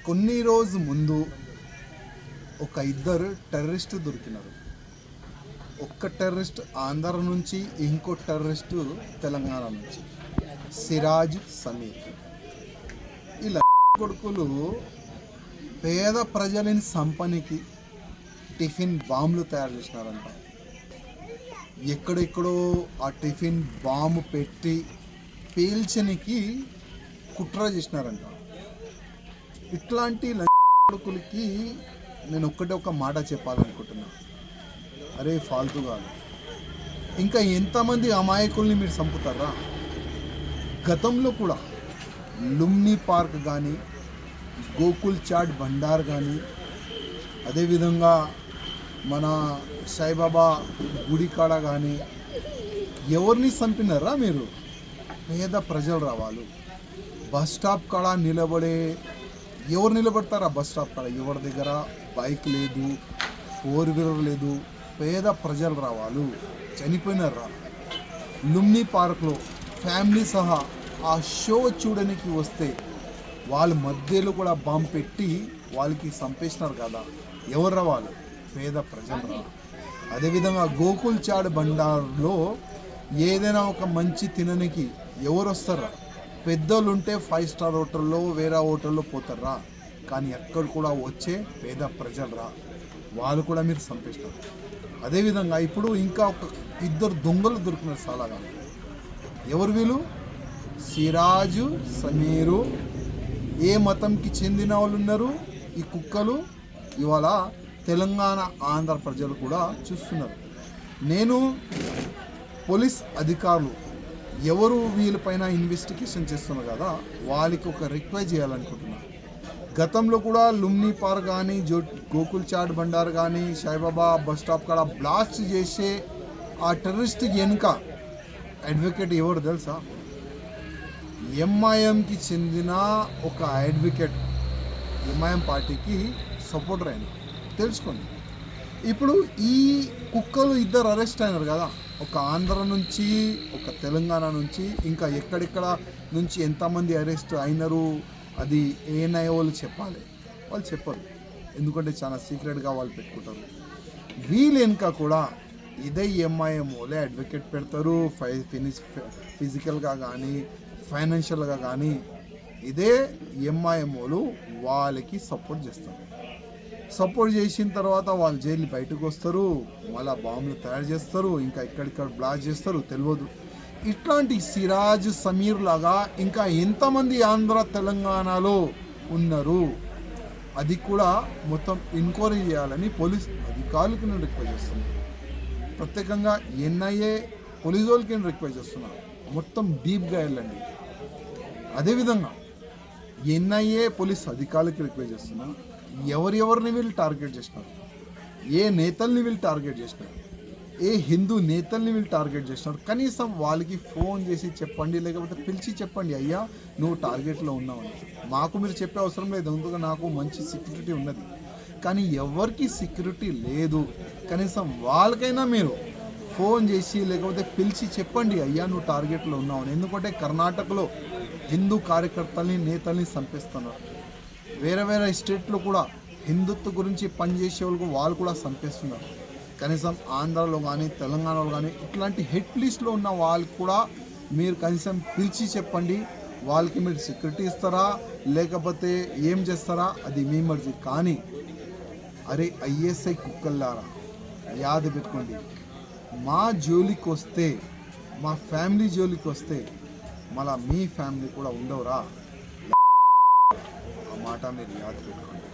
కొన్ని రోజు ముందు ఒక ఇద్దరు టెర్రరిస్ట్ దొరికినారు. ఒక్క టెర్రరిస్ట్ ఆంధ్ర నుంచి, ఇంకో టెర్రరిస్ట్ తెలంగాణ నుంచి, సిరాజ్ సమీర్. ఇలా కొడుకులు పేద ప్రజలని సంపనికి టిఫిన్ బాంబులు తయారు చేసినారంట. ఎక్కడెక్కడో ఆ టిఫిన్ బాంబు పెట్టి పేల్చనికి కుట్ర చేసినారంట. ఇట్లాంటి కొడుకులకి నేను ఒక మాట చెప్పాలనుకుంటున్నా. అరే ఫాల్తు కాదు, ఇంకా ఎంతమంది అమాయకుల్ని మీరు చంపుతారా? గతంలో కూడా లుంబిని పార్క్ కానీ, గోకుల్ చాట్ బండార్ కానీ, అదేవిధంగా మన సాయిబాబా గుడి కాడ కానీ ఎవరిని చంపినారా మీరు? పేద ప్రజలు రావాలి. బస్ స్టాప్ కాడ ఎవరు నిలబడతారా? బస్ స్టాప్ కాడ ఎవరి దగ్గర బైక్ లేదు, 4 వీలర్ లేదు. పేద ప్రజలు రావాలి, చనిపోయినారా? లుంబిని పార్క్లో ఫ్యామిలీ సహా ఆ షో చూడడానికి వస్తే వాళ్ళ మధ్యలో కూడా బాంబు పెట్టి వాళ్ళకి చంపేసినారు కదా. ఎవరు రావాలి? పేద ప్రజలు రావాలి. అదేవిధంగా గోకుల్ చాట్ బండార్లో ఏదైనా ఒక మంచి తినడానికి ఎవరు వస్తారా? పెద్దోళ్ళు ఉంటే 5 స్టార్ హోటల్లో, వేరే హోటల్లో పోతారా? కానీ ఎక్కడ కూడా వచ్చే పేద ప్రజలు రా, వాళ్ళు కూడా మీరు చంపేస్తారు. అదేవిధంగా ఇప్పుడు ఇంకా ఇద్దరు దొంగలు దొరికినారు చాలాగా. ఎవరు వీళ్ళు? సిరాజు, సమీరు. ఏ మతంకి చెందిన వాళ్ళు ఉన్నారు ఈ కుక్కలు? ఇవాళ తెలంగాణ, ఆంధ్ర ప్రజలు కూడా చూస్తున్నారు. నేను పోలీస్ అధికారులు ఎవరు వీళ్ళపైన ఇన్వెస్టిగేషన్ చేస్తున్నారు కదా, వాళ్ళకి ఒక రిక్వెస్ట్ చేయాలనుకుంటున్నా. గతంలో కూడా లుంబిని పార్క్ కానీ, గోకుల్ చాట్ బండార్ కానీ, సాయిబాబా బస్ స్టాప్ కాడ బ్లాస్ట్ చేసే ఆ టెర్రరిస్ట్ వెనుక అడ్వకేట్ ఎవరు తెలుసా? ఎంఐఎంకి చెందిన ఒక అడ్వకేట్, ఎంఐఎం పార్టీకి సపోర్టర్ అయిన, తెలుసుకోండి. ఇప్పుడు ఈ కుక్కలు ఇద్దరు అరెస్ట్ అయినారు కదా, ఒక ఆంధ్ర నుంచి, ఒక తెలంగాణ నుంచి, ఇంకా ఎక్కడెక్కడ నుంచి ఎంతమంది అరెస్ట్ అయినారు అది ఏఎన్ఐ వాళ్ళు చెప్పాలి. వాళ్ళు చెప్పరు, ఎందుకంటే చాలా సీక్రెట్గా వాళ్ళు పెట్టుకుంటారు. వీళ్ళు వెనుక కూడా ఇదే ఎంఐఎం వాళ్ళే అడ్వకేట్ పెడతారు. ఫిజికల్గా కానీ, ఫైనాన్షియల్గా కానీ ఇదే ఎంఐఎం వాళ్ళు వాళ్ళకి సపోర్ట్ చేస్తారు. సపోర్ట్ చేసిన తర్వాత వాళ్ళు జైలు బయటకు వస్తారు, మళ్ళీ బాంబులు తయారు చేస్తారు, ఇంకా ఇక్కడిక్కడ బ్లాస్ట్ చేస్తారు, తెలియదు. ఇట్లాంటి సిరాజ్, సమీర్ లాగా ఇంకా ఎంతమంది ఆంధ్ర తెలంగాణలో ఉన్నారు అది కూడా మొత్తం ఎంక్వైరీ చేయాలని పోలీస్ అధికారులకి నేను రిక్వెస్ట్ చేస్తున్నాను. ప్రత్యేకంగా ఎన్ఐఏ పోలీసు వాళ్ళకి నేను రిక్వెస్ట్ చేస్తున్నాను, మొత్తం డీప్గా వెళ్ళండి. అదేవిధంగా ఎన్ఐఏ పోలీస్ అధికారులకి రిక్వెస్ట్ చేస్తున్నాను, ఎవరెవరిని వీళ్ళు టార్గెట్ చేసినారు, ఏ నేతల్ని వీళ్ళు టార్గెట్ చేసినారు, ఏ హిందూ నేతల్ని వీళ్ళు టార్గెట్ చేసినారు, కనీసం వాళ్ళకి ఫోన్ చేసి చెప్పండి, లేకపోతే పిలిచి చెప్పండి, అయ్యా నువ్వు టార్గెట్లో ఉన్నావని. మాకు మీరు చెప్పే అవసరం లేదు, ఎందుకంటే నాకు మంచి సెక్యూరిటీ ఉన్నది. కానీ ఎవరికి సెక్యూరిటీ లేదు, కనీసం వాళ్ళకైనా మీరు ఫోన్ చేసి లేకపోతే పిలిచి చెప్పండి, అయ్యా నువ్వు టార్గెట్లో ఉన్నావని. ఎందుకంటే కర్ణాటకలో హిందూ కార్యకర్తల్ని, నేతల్ని చంపేస్తున్నారు. వేరే స్టేట్లో కూడా హిందుత్వ గురించి పనిచేసే వాళ్ళు కూడా చంపేస్తున్నారు. కనీసం ఆంధ్రాలో కానీ, తెలంగాణలో కానీ ఇట్లాంటి హిట్ లిస్ట్లో ఉన్న వాళ్ళకి కూడా మీరు కనీసం పిలిచి చెప్పండి. వాళ్ళకి మీరు సెక్యూరిటీ ఇస్తారా లేకపోతే ఏం చేస్తారా అది మీ మర్జీ. కానీ అరే ఐఎస్ఐ కుక్కల్లారా, యాద పెట్టుకోండి, మా జోలికి వస్తే, మా ఫ్యామిలీ జోలికి వస్తే మళ్ళీ మీ ఫ్యామిలీ కూడా ఉండవురా. ఆ మాట మీరు యాద పెట్టుకోండి.